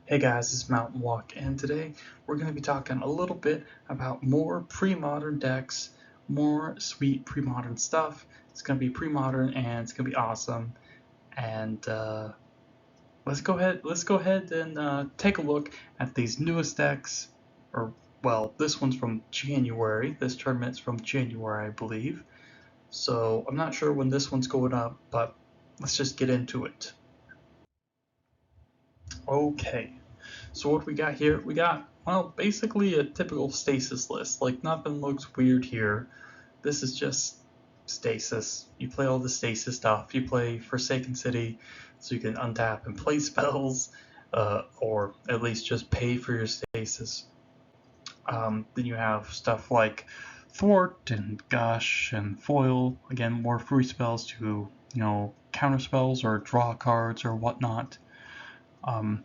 Hey guys, it's Mountain Walk, and today we're going to be talking a little bit about more pre-modern decks, more sweet pre-modern stuff. It's going to be pre-modern and it's going to be awesome. And let's go ahead and take a look at these newest decks. Or well, this one's from January. This tournament's from January, I believe. So I'm not sure when this one's going up, but let's just get into it. Okay. So what we got here? We got, well, basically a typical stasis list. Like, nothing looks weird here. This is just stasis. You play all the stasis stuff. You play Forsaken City, so you can untap and play spells, or at least just pay for your stasis. Then you have stuff like Thwart and Gush and Foil. Again, more free spells to, counter spells or draw cards or whatnot. Um,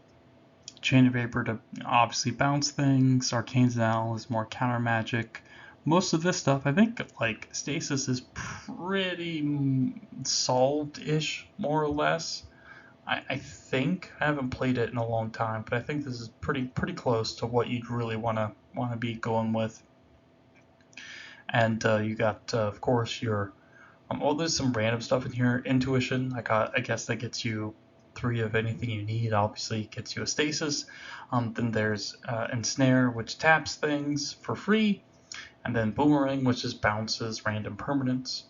Chain of Vapor to obviously bounce things. Arcane Now is more counter magic. Most of this stuff, I think, like Stasis is pretty solved-ish, more or less. I think I haven't played it in a long time, but I think this is pretty close to what you'd really wanna be going with. And you got, of course, your there's some random stuff in here. Intuition, I guess that gets you three of anything you need. Obviously, gets you a stasis. Then there's Ensnare, which taps things for free, and then Boomerang, which just bounces random permanents.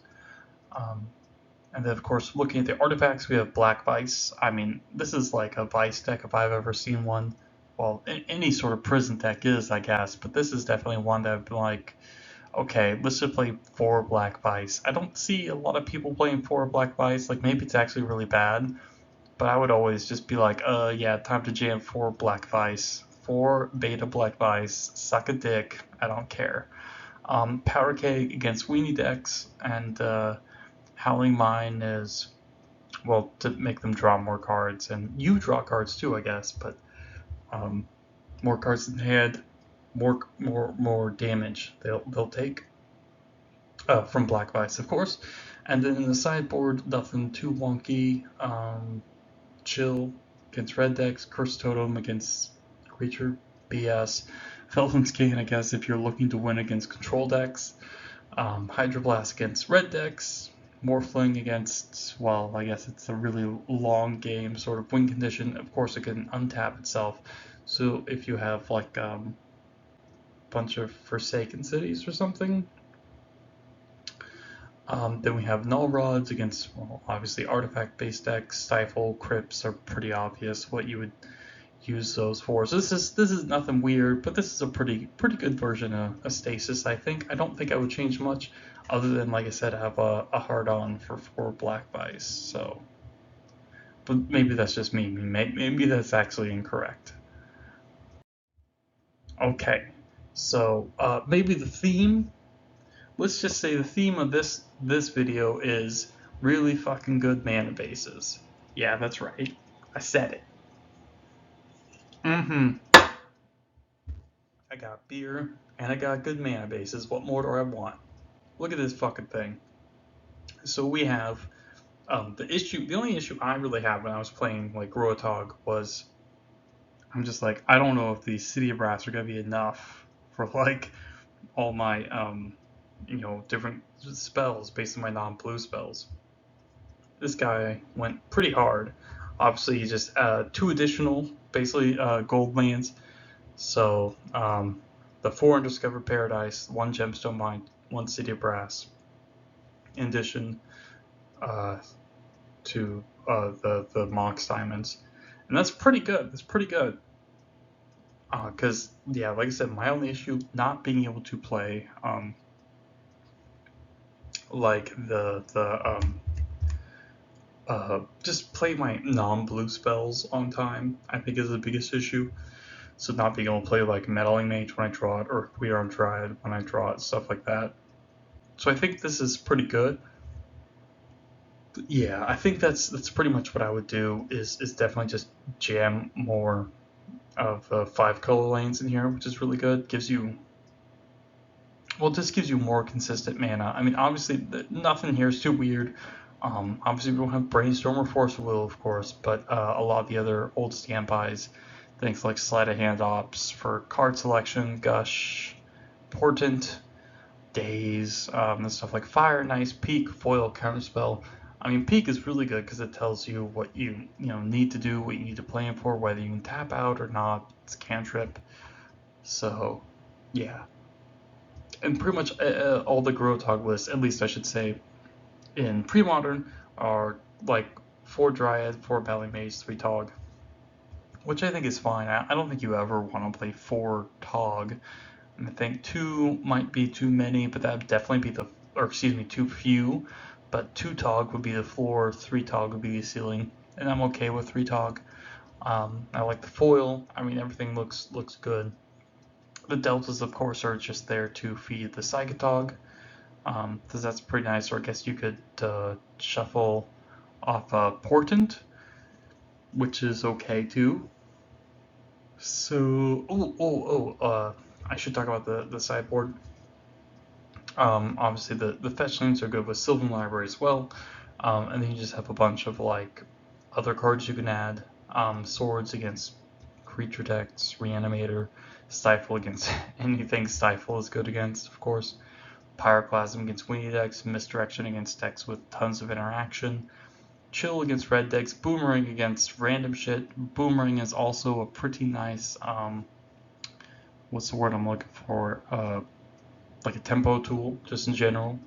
And then, of course, looking at the artifacts, we have Black Vice. I mean, this is like a Vice deck if I've ever seen one. Well, any sort of prison deck is, I guess, but this is definitely one that I've been like, okay, let's just play 4 Black Vice. I don't see a lot of people playing 4 Black Vice. Like, maybe it's actually really bad, but I would always just be like, yeah, time to jam 4 Black Vice. 4 Beta Black Vice. Suck a dick. I don't care. Power K against Weenie decks, and Howling Mine is, well, to make them draw more cards, and you draw cards too, I guess, but um, more cards in hand, more damage they'll take from Black Vice, of course. And then in the sideboard, nothing too wonky. Chill against red decks, Curse Totem against creature, BS. Felton's Cane, I guess, if you're looking to win against control decks. Hydroblast against red decks. Morphling against, well, I guess it's a really long game sort of win condition. Of course, it can untap itself. So if you have like a bunch of Forsaken Cities or something, then we have Null Rods against, well, obviously artifact-based decks. Stifle, Crypts are pretty obvious what you would use those for. So this is nothing weird, but this is a pretty good version of a Stasis, I think. I don't think I would change much, other than, like I said, I have a hard-on for 4 Black Vice. So, but maybe that's just me. Maybe that's actually incorrect. Okay, so maybe the theme. Let's just say the theme of this video is really fucking good mana bases. Yeah, that's right. I said it. Mm-hmm. I got beer and I got good mana bases. What more do I want? Look at this fucking thing. So we have the only issue I really had when I was playing like Roatog was I'm just like, I don't know if the City of Brass are gonna be enough for like all my different spells based on my non-blue spells. This guy went pretty hard. Obviously, he just 2 additional, basically gold lands. So the 4 Undiscovered Paradise, 1 Gemstone Mine, 1 City of Brass. In addition uh, to the Mox Diamonds, and that's pretty good. That's pretty good. Because yeah, like I said, my only issue not being able to play like just play my non-blue spells on time, I think is the biggest issue. So not being able to play like Meddling Mage when I draw it, or Rearm Dryad when I draw it, stuff like that. So I think this is pretty good. But yeah, I think that's pretty much what I would do. Is definitely just jam more of 5 color lanes in here, which is really good. Gives you, well, this gives you more consistent mana. I mean, obviously nothing here is too weird. Obviously we don't have Brainstorm or Force of Will, of course, but a lot of the other old standbys, things like sleight of hand ops for card selection, gush, portent, daze, and stuff like fire, nice, peak, foil, counterspell. I mean, peak is really good because it tells you what you need to do, what you need to plan for, whether you can tap out or not. It's cantrip, so yeah. And pretty much all the Grotog lists, at least I should say, in Premodern, are like 4 Dryad, 4 Belly Mage, 3 Tog, which I think is fine. I don't think you ever want to play 4 Tog. And I think 2 might be too many, but that would definitely be too few. But 2 Tog would be the floor, 3 Tog would be the ceiling, and I'm okay with 3 Tog. I like the foil. I mean, everything looks good. The deltas, of course, are just there to feed the Psychotog, because that's pretty nice. Or I guess you could shuffle off a Portent, which is okay too. So, I should talk about the sideboard. Obviously, the fetch lands are good with Sylvan Library as well, and then you just have a bunch of like other cards you can add. Swords against creature decks, Reanimator, Stifle against anything Stifle is good against, of course. Pyroclasm against Weenie decks, Misdirection against decks with tons of interaction, Chill against red decks, Boomerang against random shit. Boomerang is also a pretty nice, what's the word I'm looking for? Like a tempo tool, just in general.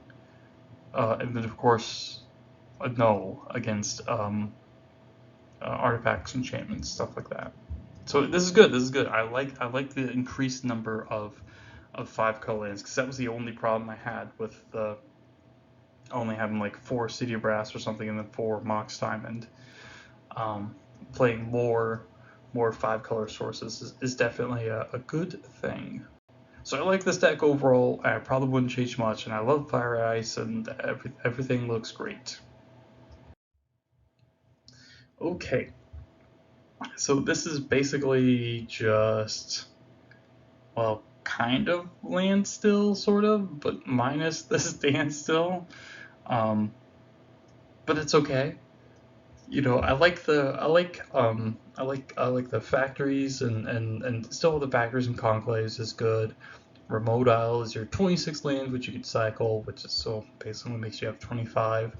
And then, of course, a null against artifacts, enchantments, stuff like that. So this is good. I like the increased number of 5-color lands, because that was the only problem I had with the only having like 4 City of Brass or something and then 4 Mox Diamond. Playing more 5-color sources is definitely a good thing. So I like this deck overall. I probably wouldn't change much, and I love Fire Ice, and everything looks great. Okay, so this is basically just, well, kind of land still, sort of, but minus the standstill. But it's okay. I like the factories, and still the factories and conclaves is good. Remote Isle is your 26 lands, which you can cycle, which is so basically makes you have 25.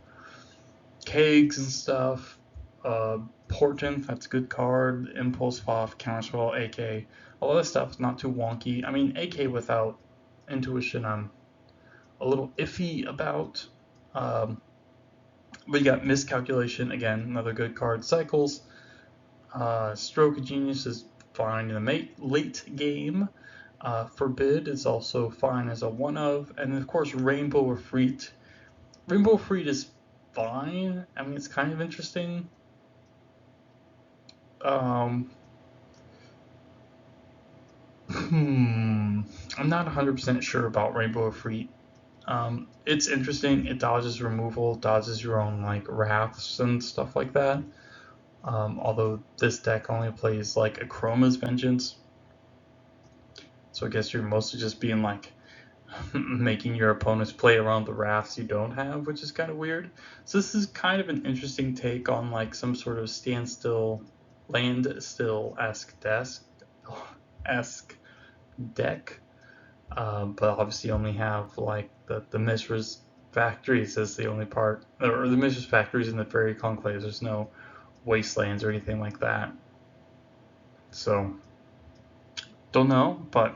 Kegs and stuff. Portent, that's a good card. Impulse Foff, Counterspell, AK. All that stuff is not too wonky. I mean, AK without Intuition, I'm a little iffy about. But you got Miscalculation, again, another good card. Cycles. Stroke of Genius is fine in the late game. Forbid is also fine as a one of. And then, of course, Rainbow Efreet. Rainbow Efreet is fine. I mean, it's kind of interesting. I'm not 100% sure about Rainbow Efreet. It's interesting. It dodges removal, dodges your own like wraths and stuff like that. Although this deck only plays like Achroma's Vengeance, so I guess you're mostly just being like making your opponents play around the wraths you don't have, which is kind of weird. So this is kind of an interesting take on like some sort of land still-esque deck. But obviously you only have like the Mishra's factories as the only part, or the Mishra's factories in the Fairy Conclaves. There's no wastelands or anything like that. So, don't know, but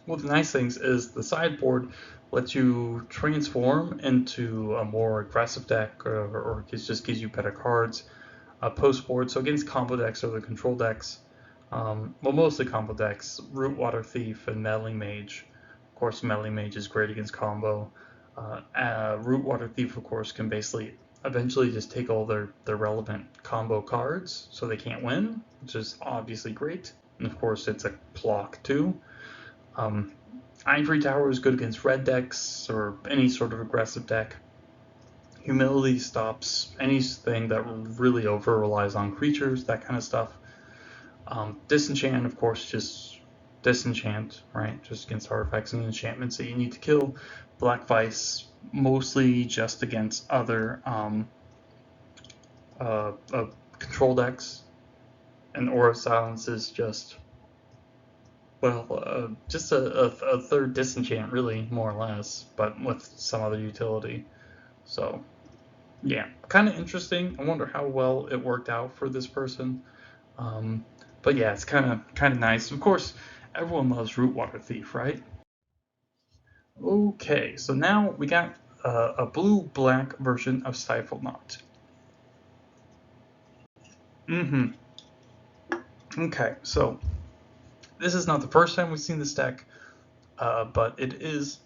one of the nice things is the sideboard lets you transform into a more aggressive deck, or it just gives you better cards post board. So against combo decks or the control decks, mostly combo decks, Rootwater Thief and Meddling Mage. Of course, Meddling Mage is great against combo. Rootwater Thief, of course, can basically eventually just take all their relevant combo cards, so they can't win, which is obviously great. And of course, it's a block too. Ivory Tower is good against red decks or any sort of aggressive deck. Humility stops anything that really over relies on creatures, that kind of stuff. Disenchant, of course, just disenchant, right? Just against artifacts and enchantments that you need to kill. Black Vice, mostly just against other control decks. And Aura Silence is just, well, just a third disenchant, really, more or less, but with some other utility. So, yeah, kind of interesting. I wonder how well it worked out for this person. Um, but yeah, it's kind of nice. Of course, everyone loves Rootwater Thief, right? Okay, so now we got a blue-black version of Stifle Knot. Mm-hmm. Okay, so this is not the first time we've seen this deck, but it is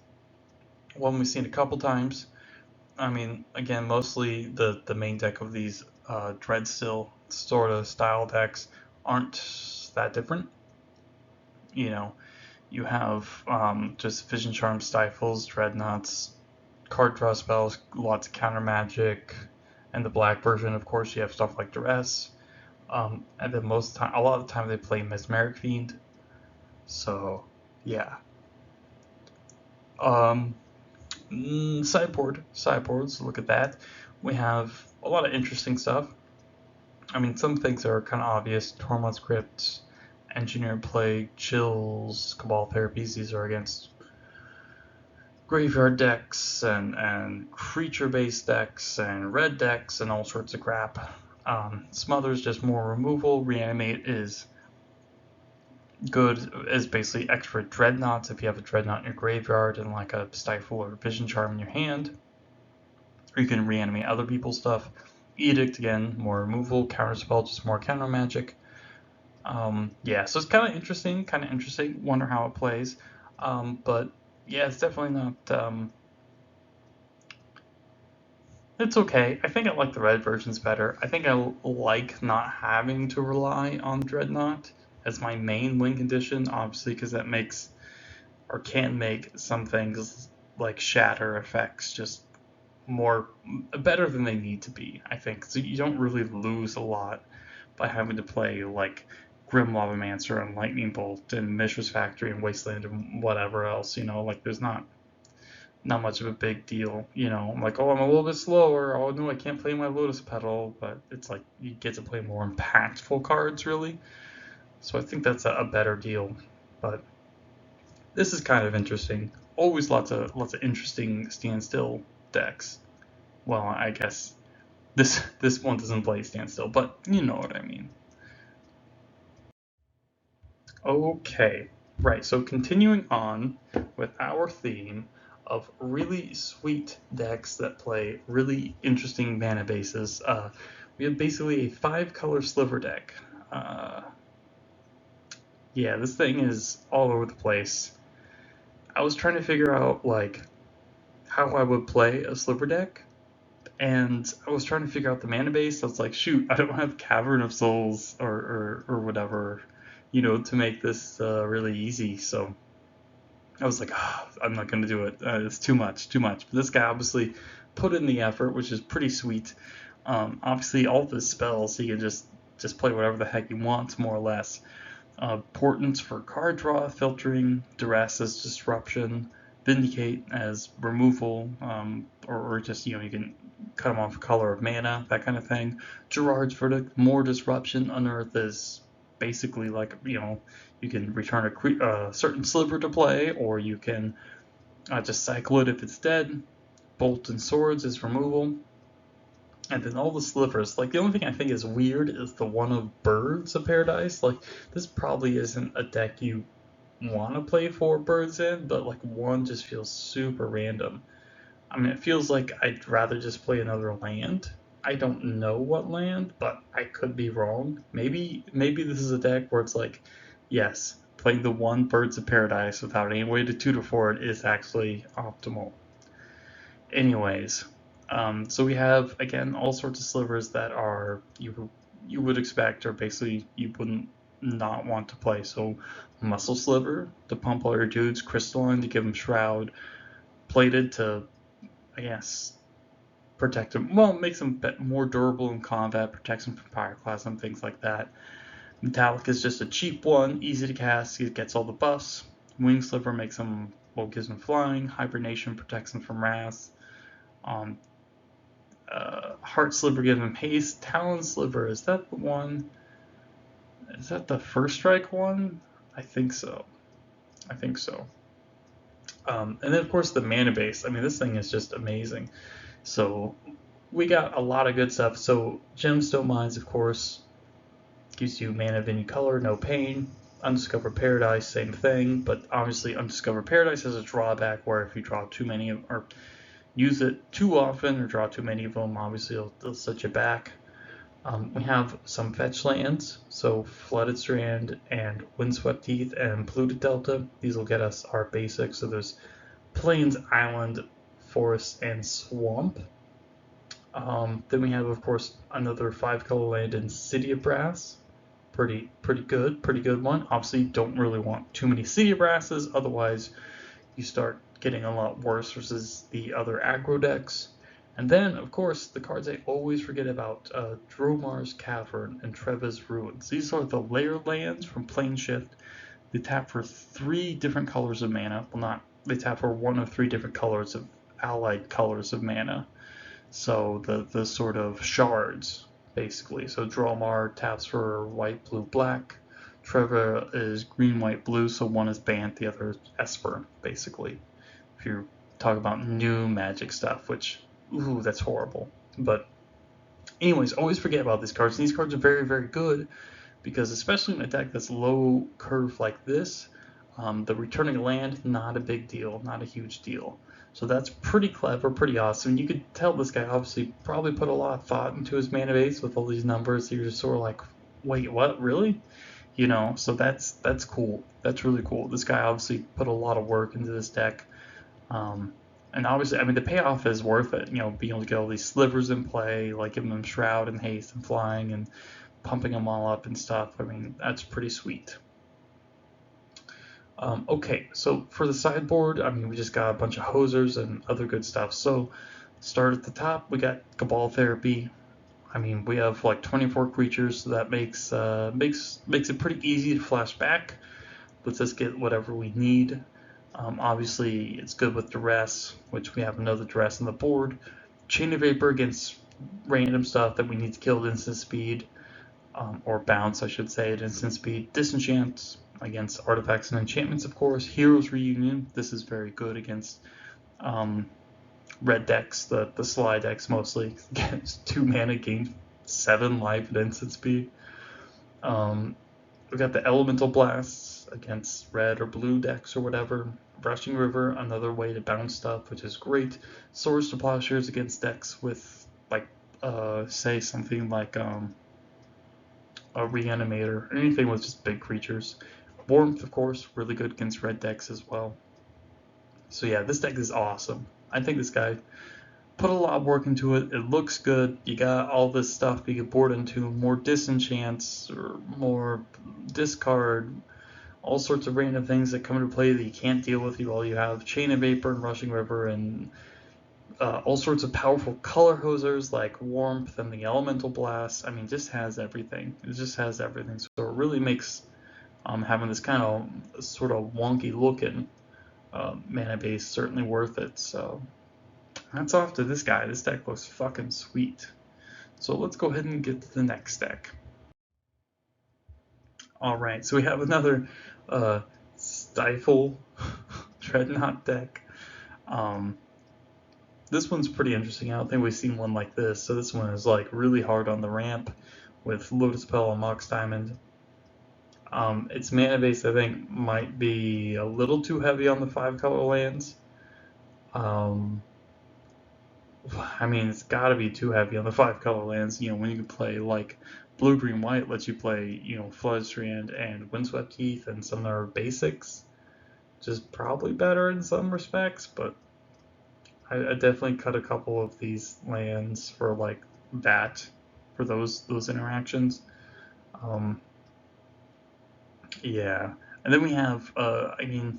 one we've seen a couple times. I mean, again, mostly the main deck of these Dreadstill sort of style decks aren't that different. You know, you have just Vision Charm, Stifles, Dreadnoughts, card draw spells, lots of counter magic, and the black version, of course, you have stuff like Duress. And then a lot of the time they play Mesmeric Fiend. So, yeah. Um, sideboards. Look at that. We have a lot of interesting stuff. I mean, some things are kind of obvious. Tormod's Crypt, Engineered Plague, Chills, Cabal Therapies. These are against graveyard decks and creature-based decks and red decks and all sorts of crap. Smother's just more removal. Reanimate is good as basically extra dreadnoughts if you have a dreadnought in your graveyard and like a stifle or vision charm in your hand. Or you can reanimate other people's stuff. Edict again, more removal. Counterspell, just more counter magic. Yeah, so it's kind of interesting. Wonder how it plays. But yeah, it's definitely not. It's okay. I think I like the red versions better. I think I like not having to rely on Dreadnought as my main win condition, obviously, because that makes or can make some things like shatter effects just more better than they need to be. I think so. You don't really lose a lot by having to play like Grim Lavamancer and Lightning Bolt and Mishra's Factory and Wasteland and whatever else. Like there's not much of a big deal. I'm like, oh, I'm a little bit slower. Oh no, I can't play my Lotus Petal, but it's like you get to play more impactful cards, really. So I think that's a better deal. But this is kind of interesting. Always lots of interesting standstill decks. Well, I guess this one doesn't play standstill, but you know what I mean. Okay, right. So continuing on with our theme of really sweet decks that play really interesting mana bases, we have basically a 5-color sliver deck. Uh, yeah, this thing is all over the place. I was trying to figure out like how I would play a sliver deck, and I was trying to figure out the mana base. I was like, shoot, I don't have Cavern of Souls or whatever, to make this really easy. So I was like, I'm not going to do it. It's too much. But this guy obviously put in the effort, which is pretty sweet. Obviously, all of his spells, he can just play whatever the heck he wants, more or less. Portents for card draw, filtering, Duress as disruption, Vindicate as removal, or just, you can cut them off color of mana, that kind of thing. Gerard's Verdict, more disruption. Unearth is basically like, you can return a certain sliver to play, or you can just cycle it if it's dead. Bolt and Swords is removal. And then all the slivers. Like, the only thing I think is weird is the one of Birds of Paradise. Like, this probably isn't a deck you want to play 4 birds in, but like one just feels super random. I mean, it feels like I'd rather just play another land. I don't know what land, but I could be wrong. Maybe this is a deck where it's like, yes, playing the one Birds of Paradise without any way to tutor for it is actually optimal. Anyways, so we have again all sorts of slivers that are you would expect, or basically you wouldn't not want to play. So Muscle Sliver to pump all your dudes, Crystalline to give them Shroud, Plated to, I guess, protect them. Well, makes them more durable in combat, protects them from Pyroclasm, things like that. Metallic is just a cheap one, easy to cast, it gets all the buffs. Wing Sliver makes them, well, gives them flying. Hibernation protects them from Wrath. Um, Heart Sliver gives them haste. Talon Sliver, is that the one? Is that the first strike one? I think so. I think so. And then of course the mana base. I mean, this thing is just amazing. So we got a lot of good stuff. So Gemstone Mines, of course, gives you mana of any color, no pain. Undiscovered Paradise, same thing, but obviously Undiscovered Paradise has a drawback where if you draw too many or use it too often or draw too many of them, obviously it'll set you back. We have some fetch lands, so Flooded Strand and Windswept Heath and Polluted Delta. These will get us our basics. So there's Plains, Island, Forest, and Swamp. Then we have, of course, another 5-color land in City of Brass. Pretty good one. Obviously, don't really want too many City of Brasses, otherwise you start getting a lot worse versus the other aggro decks. And then, of course, the cards I always forget about, Dromar's Cavern and Treva's Ruins. These are the layer lands from Planeshift. They tap for 3 different colors of mana. Well, not, they tap for 1 of 3 different colors of allied colors of mana. So the sort of shards, basically. So Dromar taps for white, blue, black. Trevor is green, white, blue, so one is Bant, the other is Esper, basically. If you talk about new Magic stuff, which, ooh, that's horrible. But anyways, always forget about these cards. And these cards are very, very good because especially in a deck that's low curve like this, the returning land, not a big deal, not a huge deal. So that's pretty clever, pretty awesome. You could tell this guy obviously probably put a lot of thought into his mana base with all these numbers. You're just sort of like, wait, what, really? You know, so that's cool. That's really cool. This guy obviously put a lot of work into this deck. And obviously, I mean, the payoff is worth it. You know, being able to get all these slivers in play, like giving them Shroud and Haste and Flying and pumping them all up and stuff. I mean, that's pretty sweet. Okay, so for the sideboard, I mean, we just got a bunch of hosers and other good stuff. So start at the top, we got Cabal Therapy. I mean, we have like 24 creatures, so that makes it pretty easy to flash back. Lets us get whatever we need. Obviously, it's good with Duress, which we have another Duress on the board. Chain of Vapor against random stuff that we need to kill at instant speed, or bounce, I should say, at instant speed. Disenchant against artifacts and enchantments, of course. Heroes Reunion, this is very good against red decks, the Sly decks mostly. Gets 2 mana, gain 7 life at instant speed. We've got the Elemental Blasts against red or blue decks or whatever. Rushing River, another way to bounce stuff, which is great. Swords to Plowshares against decks with, like, say something like a Reanimator, or anything with just big creatures. Warmth, of course, really good against red decks as well. So yeah, this deck is awesome. I think this guy put a lot of work into it. It looks good. You got all this stuff you can board into, more disenchants or more discard, all sorts of random things that come into play that you can't deal with. You have Chain of Vapor and Rushing River and all sorts of powerful color hosers like Warmth and the Elemental Blast. I mean, just has everything. It just has everything. So it really makes having this kind of sort of wonky looking mana base certainly worth it. So that's off to this guy. This deck looks fucking sweet. So let's go ahead and get to the next deck. Alright, so we have another Stifle Dreadnought deck. This one's pretty interesting. I don't think we've seen one like this. So this one is like really hard on the ramp with Lotus Petal and Mox Diamond. Its mana base, I think, might be a little too heavy on the 5-color lands. I mean, it's got to be too heavy on the 5-color lands. You know, when you can play like blue, green, white, lets you play, you know, Flood Strand and Windswept Heath and some of their basics. Just probably better in some respects, but I definitely cut a couple of these lands for like that, for those interactions. Yeah, and then we have, I mean,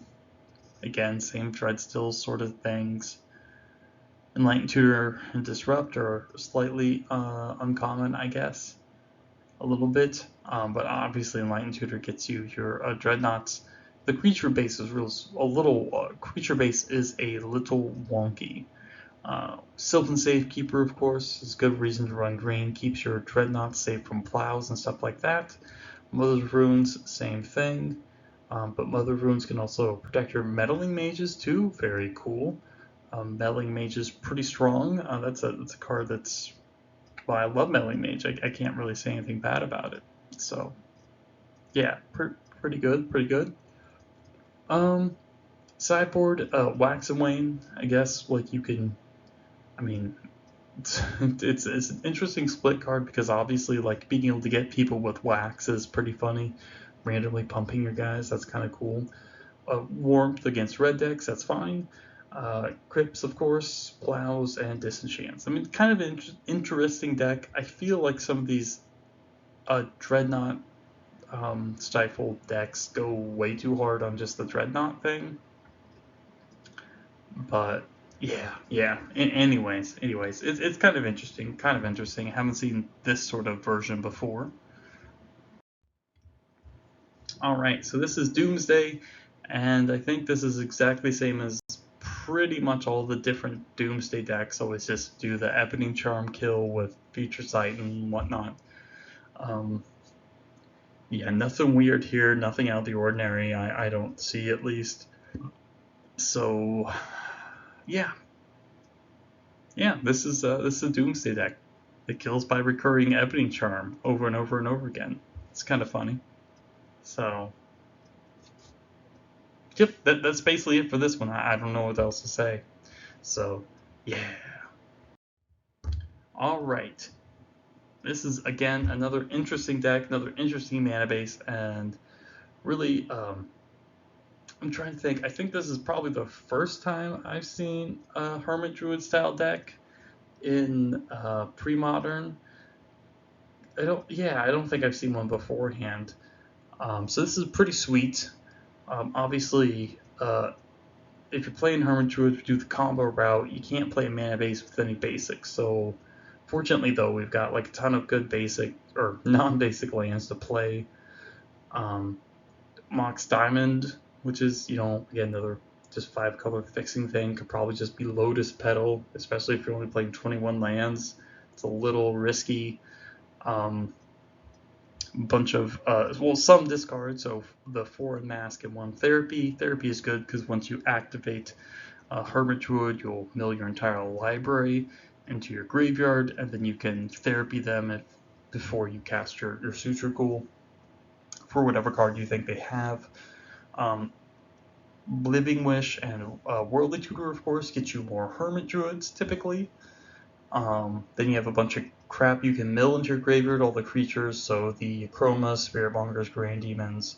again, same Dreadstill sort of things. Enlightened Tutor and Disrupt are slightly uncommon, I guess, a little bit. But obviously, Enlightened Tutor gets you your Dreadnoughts. The creature base is creature base is a little wonky. Sylvan Safekeeper, of course, is a good reason to run green. Keeps your Dreadnoughts safe from plows and stuff like that. Mother's Runes, same thing. But Mother Runes can also protect your Meddling Mages too. Very cool. Meddling Mage is pretty strong. That's a card that's, well, I love Meddling Mage. I can't really say anything bad about it. So yeah, pretty good, pretty good. Sideboard, Wax and Wane. I guess like you can. I mean, it's an interesting split card because obviously like being able to get people with wax is pretty funny. Randomly pumping your guys, that's kind of cool. Warmth against red decks, that's fine. Crypts, of course, plows, and disenchants. I mean, kind of an interesting deck. I feel like some of these dreadnought stifled decks go way too hard on just the dreadnought thing. But yeah. Anyways, it's kind of interesting. I haven't seen this sort of version before. All right, so this is Doomsday, and I think this is exactly the same as pretty much all the different Doomsday decks. Always just do the Ebony Charm kill with Future Sight and whatnot. Yeah, nothing weird here, nothing out of the ordinary. I don't see, at least. So yeah, this is a Doomsday deck. It kills by recurring Ebony Charm over and over and over again. It's kind of funny. So yep, that's basically it for this one. I don't know what else to say. So yeah. All right. This is again another interesting deck, another interesting mana base, and really, I'm trying to think. I think this is probably the first time I've seen a Hermit Druid style deck in Premodern. I don't think I've seen one beforehand. So this is pretty sweet. Obviously, if you're playing Hermit Druid, do the combo route, you can't play a mana base with any basics. So fortunately, though, we've got like a ton of good basic or non-basic lands to play. Mox Diamond, which is, again, another just 5-color fixing thing, could probably just be Lotus Petal, especially if you're only playing 21 lands. It's a little risky. Bunch of some discard, so the 4 Mask and 1 Therapy. Therapy is good because once you activate Hermit Druid, you'll mill your entire library into your graveyard, and then you can Therapy them before you cast your Suture Ghoul for whatever card you think they have. Living Wish and Worldly Tutor, of course, get you more Hermit Druids typically. Then you have a bunch of crap you can mill into your graveyard, all the creatures, so the Chroma, Spiritmongers, Grand Demons,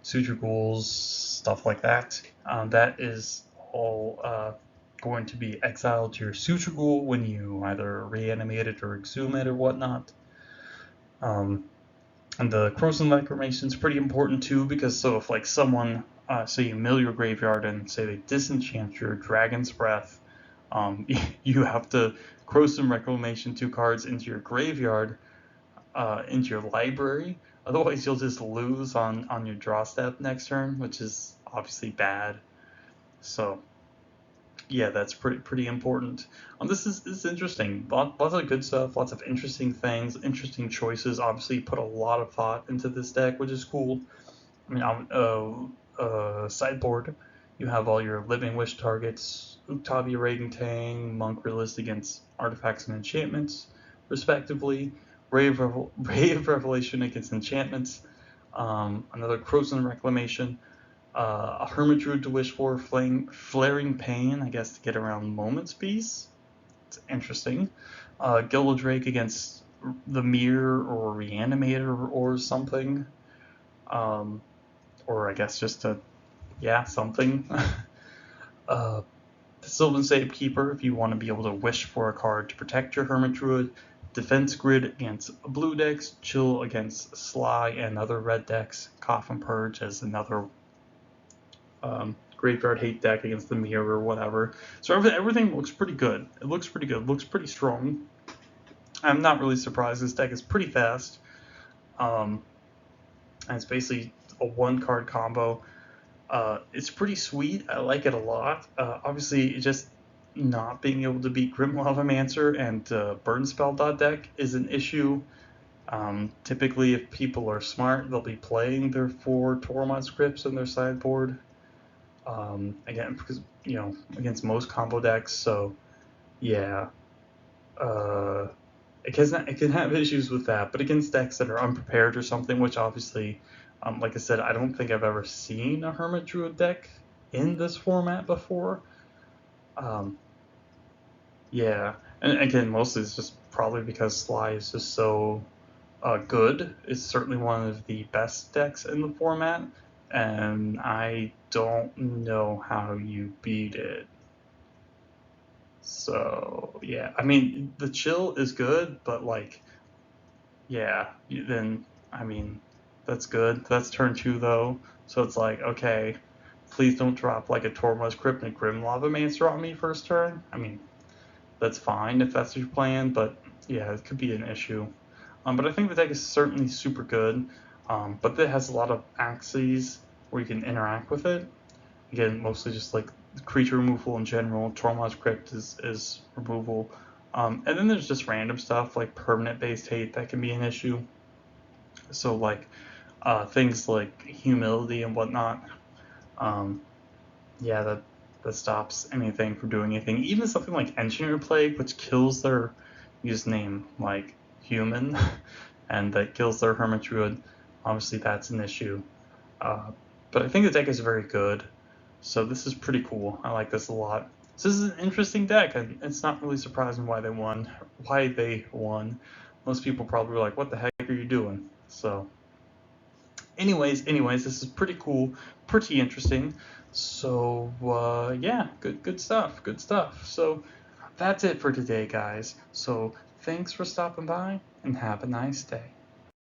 Suture Ghouls, stuff like that. That is all going to be exiled to your Suture Ghoul when you either reanimate it or exhume it or whatnot. And the Croson Reclamation is pretty important too, because so if like someone, say you mill your graveyard and say they disenchant your Dragon's Breath, you have to Croson Reclamation 2 cards into your graveyard, into your library. Otherwise, you'll just lose on your draw step next turn, which is obviously bad. So, yeah, that's pretty important. This is interesting. Lots of good stuff. Lots of interesting things. Interesting choices. Obviously, put a lot of thought into this deck, which is cool. I mean, sideboard, you have all your Living Wish targets, Uktabi Raiding Tang, Monk Realist against artifacts and enchantments, respectively, Ray of Revelation against enchantments, another Croson Reclamation, a Hermit Druid to wish for, Flaring Pain, I guess to get around Moment's Peace. It's interesting. Gilded Drake against the Mirror or Reanimator or something. Or I guess just to, something. The Sylvan Safekeeper, if you want to be able to wish for a card to protect your Hermit Druid. Defense Grid against blue decks. Chill against Sly and other red decks. Coffin Purge as another Graveyard Hate deck against the Mirror or whatever. So everything looks pretty good. It looks pretty good. It looks pretty strong. I'm not really surprised. This deck is pretty fast. And it's basically a 1-card combo. It's pretty sweet. I like it a lot. Obviously, just not being able to beat Grim Lavamancer and Burn Spell deck is an issue. Typically, if people are smart, they'll be playing their 4 Tormod scripts in their sideboard. Again, because against most combo decks, so yeah, uh, it can have issues with that. But against decks that are unprepared or something, which obviously, like I said, I don't think I've ever seen a Hermit Druid deck in this format before. Um, yeah, and again, mostly it's just probably because Sly is just so good. It's certainly one of the best decks in the format, and I don't know how you beat it. So yeah, I mean the chill is good, but like yeah, then I mean that's good. That's turn 2 though, so it's like okay, please don't drop like a Tormod's Crypt and a Grim Lavamancer on me first turn. I mean that's fine if that's your plan, but yeah, it could be an issue. But I think the deck is certainly super good, but it has a lot of axes where you can interact with it. Again, mostly just like creature removal in general. Tormod's Crypt is removal. And then there's just random stuff like permanent based hate that can be an issue. So like things like humility and whatnot. Um, yeah, that stops anything from doing anything. Even something like Engineer Plague, which kills their username like human, and that kills their Hermit Druid. Obviously, that's an issue. Uh, but I think the deck is very good. So this is pretty cool. I like this a lot. So this is an interesting deck, and it's not really surprising why they won. Why they won. Most people probably were like, "What the heck are you doing?" So, anyways, this is pretty cool, pretty interesting. So yeah, good stuff, good stuff. So that's it for today, guys. So thanks for stopping by, and have a nice day.